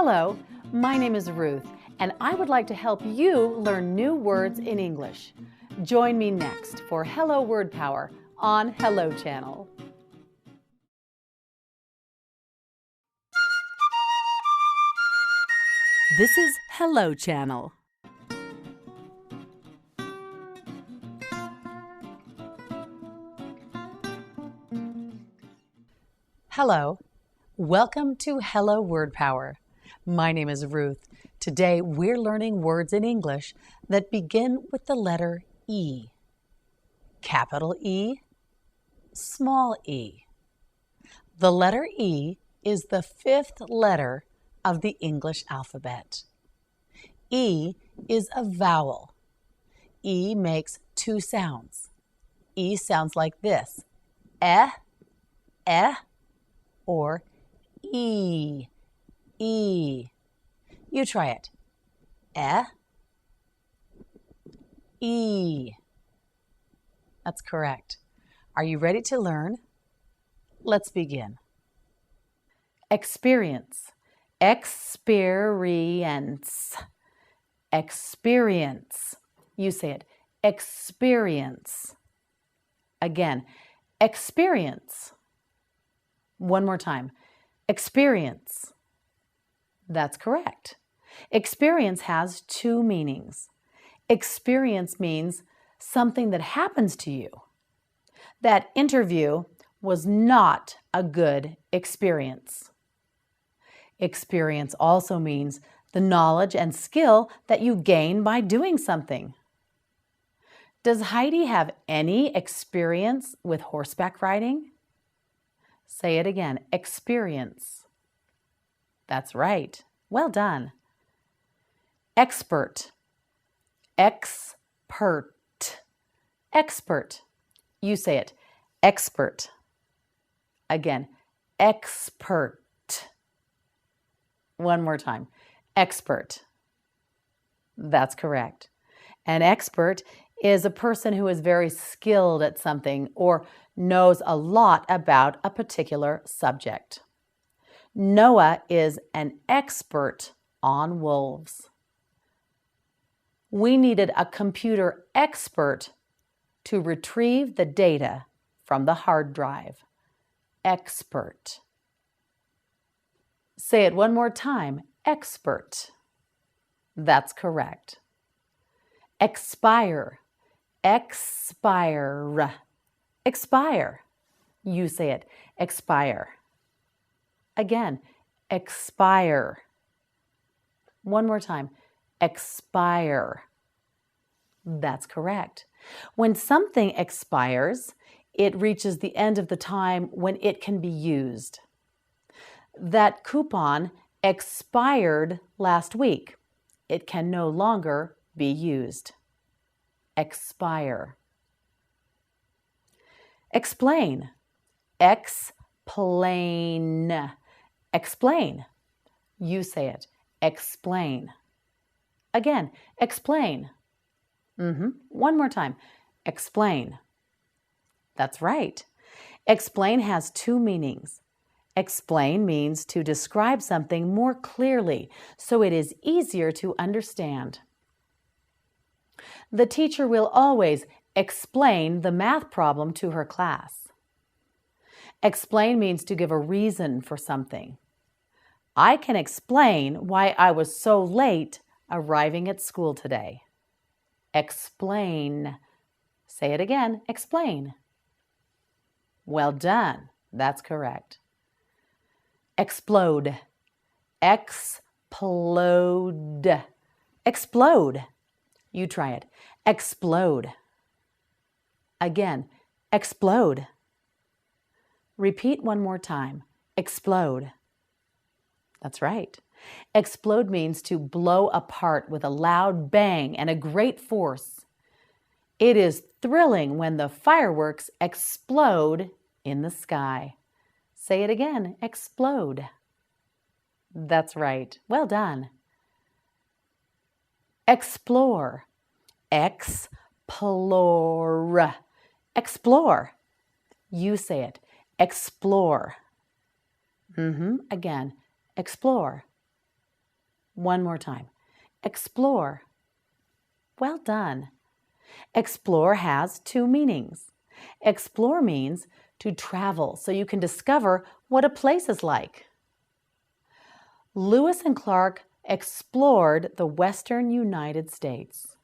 Hello, my name is Ruth, and I would like to help you learn new words in English. Join me next for Hello Word Power on Hello Channel. This is Hello Channel. Hello, welcome to Hello Word Power. My name is Ruth. Today we're learning words in English that begin with the letter E. Capital E, small e. The letter E is the fifth letter of the English alphabet. E is a vowel. E makes two sounds. E sounds like this, eh, or E, E. You try it. E. That's correct. Are you ready to learn? Let's begin. Experience. Experience. Experience. You say it. Experience. Again, experience. One more time. Experience. That's correct. Experience has two meanings. Experience means something that happens to you. That interview was not a good experience. Experience also means the knowledge and skill that you gain by doing something. Does Heidi have any experience with horseback riding? Say it again, experience. That's right. Well done. Expert. Expert. Expert. You say it, expert. Again, expert. One more time, expert. That's correct. An expert is a person who is very skilled at something or knows a lot about a particular subject. Noah is an expert on wolves. We needed a computer expert to retrieve the data from the hard drive. Expert. Say it one more time, expert. That's correct. Expire. Expire. Expire. You say it, expire. Again, expire. One more time, expire. That's correct. When something expires, it reaches the end of the time when it can be used. That coupon expired last week. It can no longer be used. Expire. Explain. Explain. Explain. You say it. Explain. Again, explain. One more time. Explain. That's right. Explain has two meanings. Explain means to describe something more clearly so it is easier to understand. The teacher will always explain the math problem to her class. Explain means to give a reason for something. I can explain why I was so late arriving at school today. Explain. Say it again, explain. Well done. That's correct. Explode. Explode. Explode. You try it. Explode. Again, explode. Repeat one more time. Explode. That's right. Explode means to blow apart with a loud bang and a great force. It is thrilling when the fireworks explode in the sky. Say it again, explode. That's right. Well done. Explore. Explore. Explore. You say it. Explore. Again, explore. One more time. Explore. Well done. Explore has two meanings. Explore means to travel so you can discover what a place is like. Lewis and Clark explored the western United States.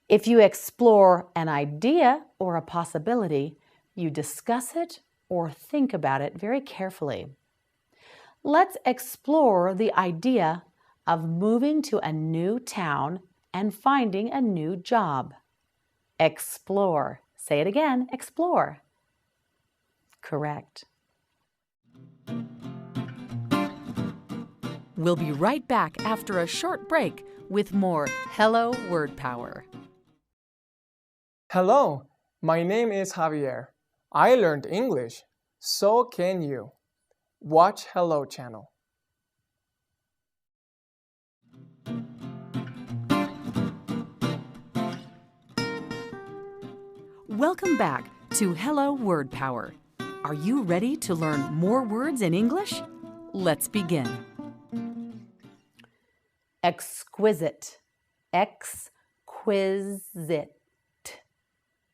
If you explore an idea or a possibility, you discuss it or think about it very carefully. Let's explore the idea of moving to a new town and finding a new job. Explore. Say it again, explore. Correct. We'll be right back after a short break with more Hello Word Power. Hello, my name is Javier. I learned English. So can you. Watch Hello channel. Welcome back to Hello Word Power. Are you ready to learn more words in English? Let's begin. Exquisite. Exquisite.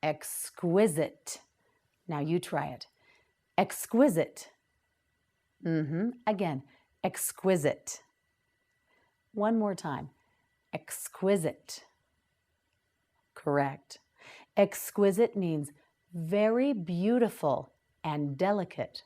Exquisite. Now you try it. Exquisite. Again, exquisite. One more time. Exquisite. Correct. Exquisite means very beautiful and delicate.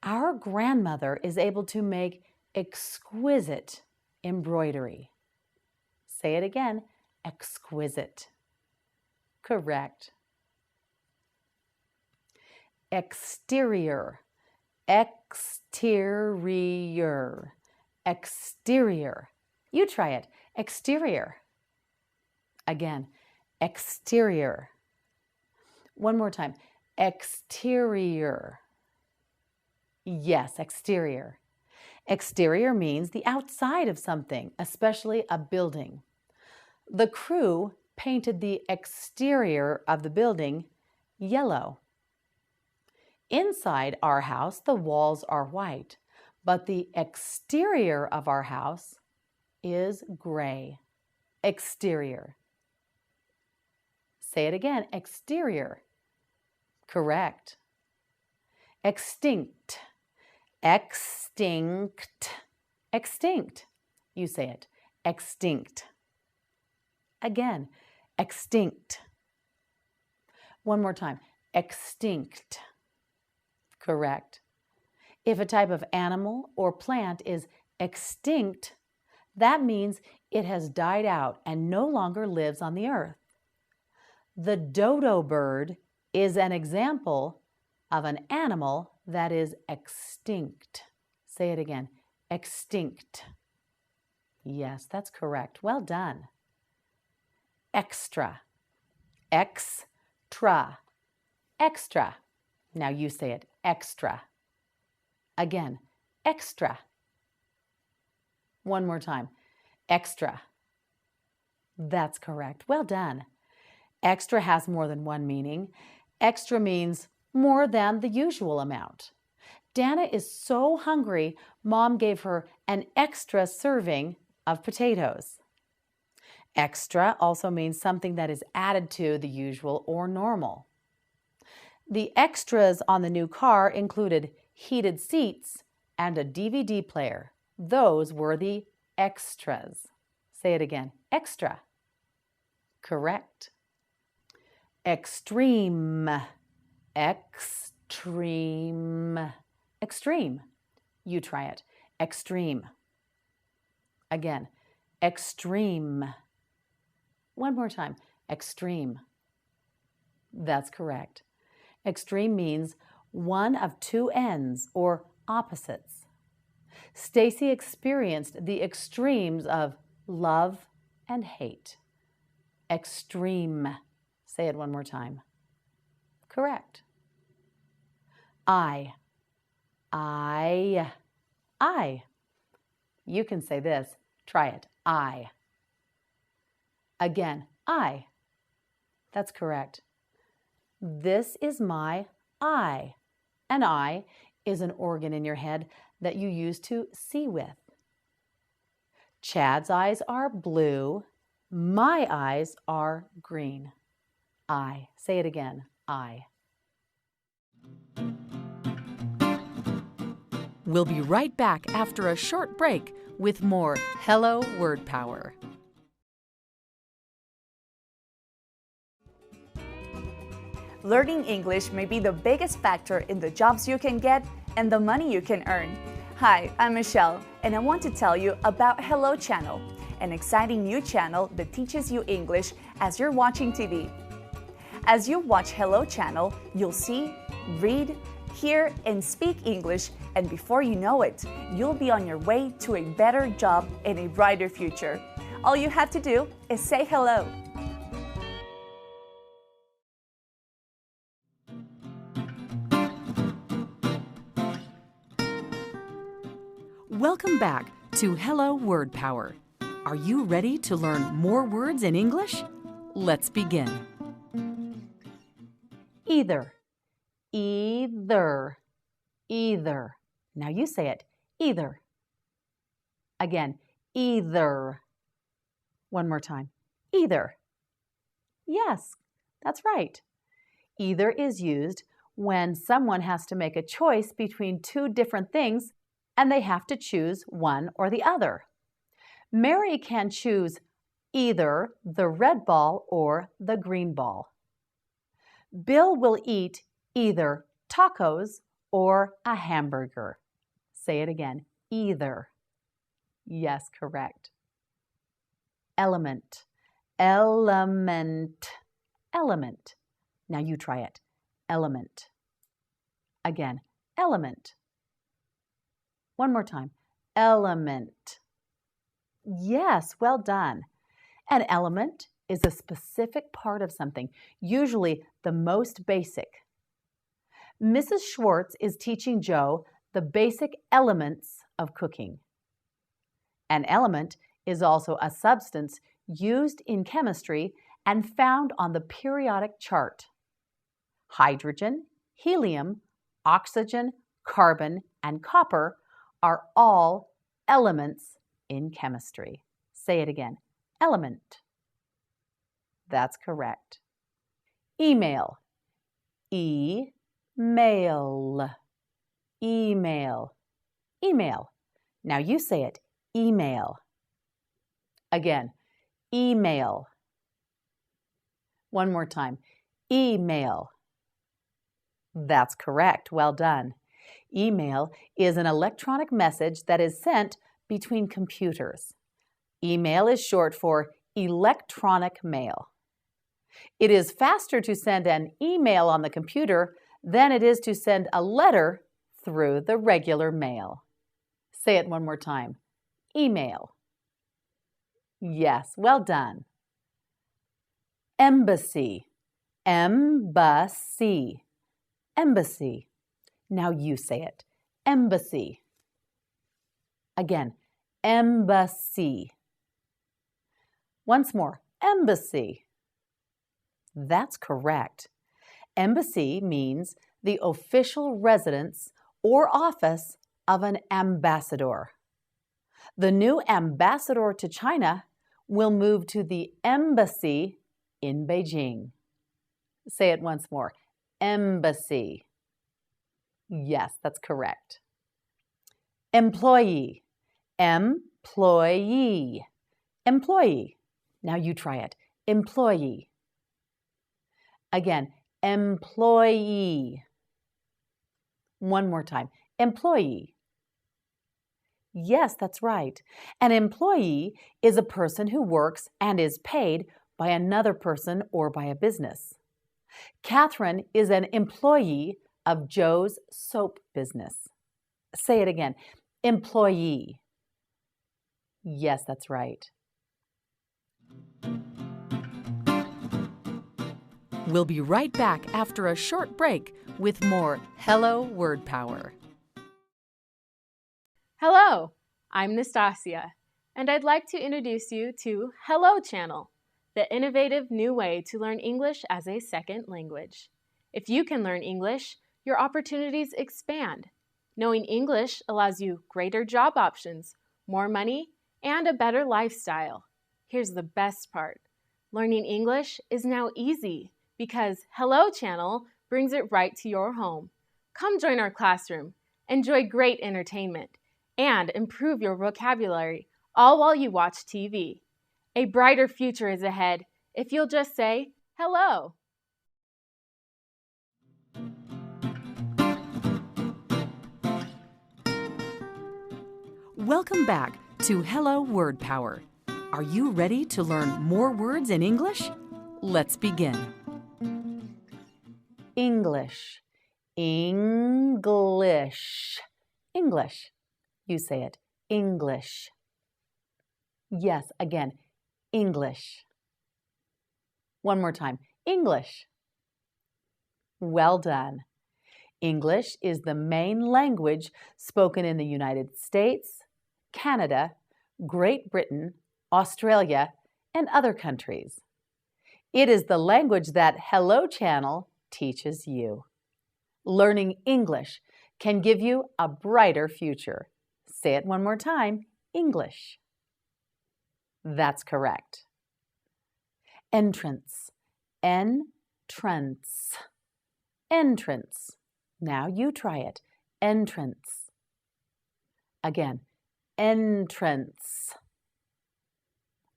Our grandmother is able to make exquisite embroidery. Say it again, exquisite. Correct. Exterior. Exterior. Exterior. You try it. Exterior. Again, exterior. One more time. Exterior. Yes, exterior. Exterior means the outside of something, especially a building. The crew painted the exterior of the building yellow. Inside our house, the walls are white, but the exterior of our house is gray. Exterior. Say it again, exterior. Correct. Extinct. Extinct. Extinct. You say it. Extinct. Again, extinct. One more time. Extinct. Correct. If a type of animal or plant is extinct, that means it has died out and no longer lives on the earth. The dodo bird is an example of an animal that is extinct. Say it again. Extinct. Yes, that's correct. Well done. Extra. Extra. Extra. Now you say it. Extra. Again. Extra. One more time. Extra. That's correct. Well done. Extra has more than one meaning. Extra means more than the usual amount. Dana is so hungry, Mom gave her an extra serving of potatoes. Extra also means something that is added to the usual or normal. The extras on the new car included heated seats and a DVD player. Those were the extras. Say it again. Extra. Correct. Extreme. Extreme. Extreme. You try it. Extreme. Again. Extreme. One more time. Extreme. That's correct. Extreme means one of two ends or opposites. Stacy experienced the extremes of love and hate. Extreme. Say it one more time. Correct. I. You can say this. Try it. I. Again, I. That's correct. This is my eye. An eye is an organ in your head that you use to see with. Chad's eyes are blue. My eyes are green. I. Say it again. I. We'll be right back after a short break with more Hello Word Power. Learning English may be the biggest factor in the jobs you can get and the money you can earn. Hi, I'm Michelle, and I want to tell you about Hello Channel, an exciting new channel that teaches you English as you're watching TV. As you watch Hello Channel, you'll see, read, hear, and speak English, and before you know it, you'll be on your way to a better job and a brighter future. All you have to do is say hello. Welcome back to Hello Word Power. Are you ready to learn more words in English? Let's begin. Either. Either. Either. Now you say it. Either. Again. Either. One more time. Either. Yes, that's right. Either is used when someone has to make a choice between two different things and they have to choose one or the other. Mary can choose either the red ball or the green ball. Bill will eat either tacos or a hamburger. Say it again, either. Yes, correct. Element, element, element. Now you try it. Element. Again, element. One more time. Element. Yes, well done. An element is a specific part of something, usually the most basic. Mrs. Schwartz is teaching Joe the basic elements of cooking. An element is also a substance used in chemistry and found on the periodic chart. Hydrogen, helium, oxygen, carbon, and copper are all elements in chemistry. Say it again. Element. That's correct. Email. E-mail. Email. Email. Now you say it. Email. Again. Email. One more time. Email. That's correct. Well done. Email is an electronic message that is sent between computers. Email is short for electronic mail. It is faster to send an email on the computer than it is to send a letter through the regular mail. Say it one more time. Email. Yes, well done. Embassy. Embassy. Embassy. Now you say it. Embassy. Again, embassy. Once more, embassy. That's correct. Embassy means the official residence or office of an ambassador. The new ambassador to China will move to the embassy in Beijing. Say it once more. Embassy. Yes, that's correct. Employee. Employee. Employee. Now you try it. Employee. Again, employee. One more time. Employee. Yes, that's right. An employee is a person who works and is paid by another person or by a business. Catherine is an employee of Joe's soap business. Say it again. Employee. Yes, that's right. We'll be right back after a short break with more Hello Word Power. Hello, I'm Nastasia, and I'd like to introduce you to Hello Channel, the innovative new way to learn English as a second language. If you can learn English, your opportunities expand. Knowing English allows you greater job options, more money, and a better lifestyle. Here's the best part. Learning English is now easy because Hello Channel brings it right to your home. Come join our classroom, enjoy great entertainment, and improve your vocabulary, all while you watch TV. A brighter future is ahead if you'll just say hello. Welcome back to Hello Word Power. Are you ready to learn more words in English? Let's begin. English, English, English. You say it, English. Yes, again, English. One more time, English. Well done. English is the main language spoken in the United States, Canada, Great Britain, Australia, and other countries. It is the language that Hello Channel teaches you. Learning English can give you a brighter future. Say it one more time, English. That's correct. Entrance, entrance, entrance. Now you try it, entrance. Again, entrance.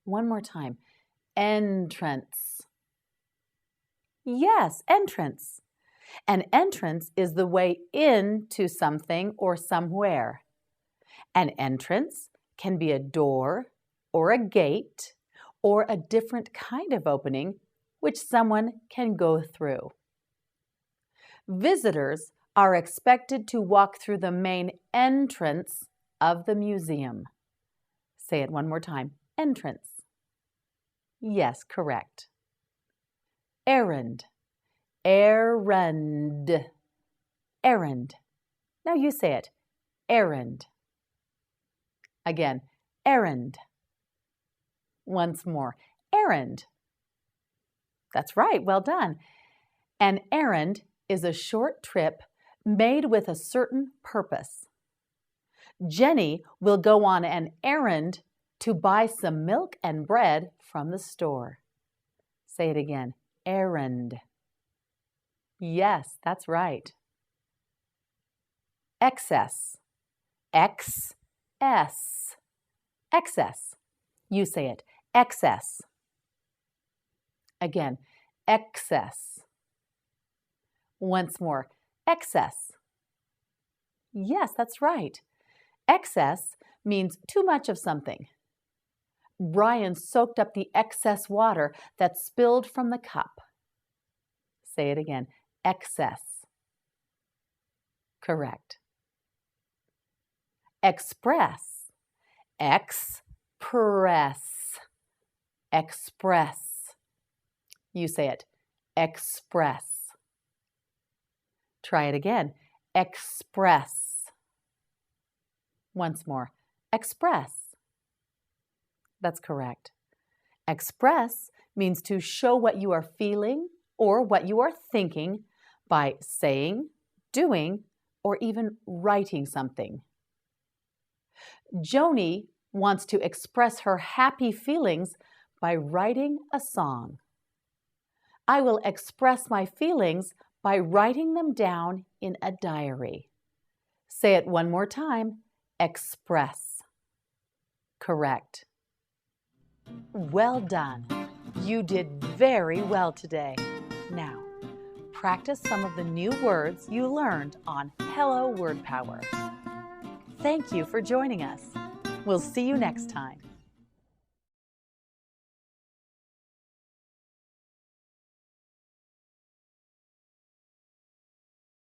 One more time, entrance. Yes, entrance. An entrance is the way into something or somewhere. An entrance can be a door or a gate or a different kind of opening which someone can go through. Visitors are expected to walk through the main entrance of the museum. Say it one more time, entrance. Yes, correct. Errand, errand, errand. Now you say it, errand. Again, errand. Once more, errand. That's right, well done. An errand is a short trip made with a certain purpose. Jenny will go on an errand to buy some milk and bread from the store. Say it again, errand. Yes, that's right. Excess, X-S, excess. You say it, excess. Again, excess. Once more, excess. Yes, that's right. Excess means too much of something. Brian soaked up the excess water that spilled from the cup. Say it again, excess. Correct. Express, express, express. You say it, express. Try it again, express. Once more, express. That's correct. Express means to show what you are feeling or what you are thinking by saying, doing, or even writing something. Joni wants to express her happy feelings by writing a song. I will express my feelings by writing them down in a diary. Say it one more time, express. Correct. Well done. You did very well today. Now, practice some of the new words you learned on Hello Word Power. Thank you for joining us. We'll see you next time.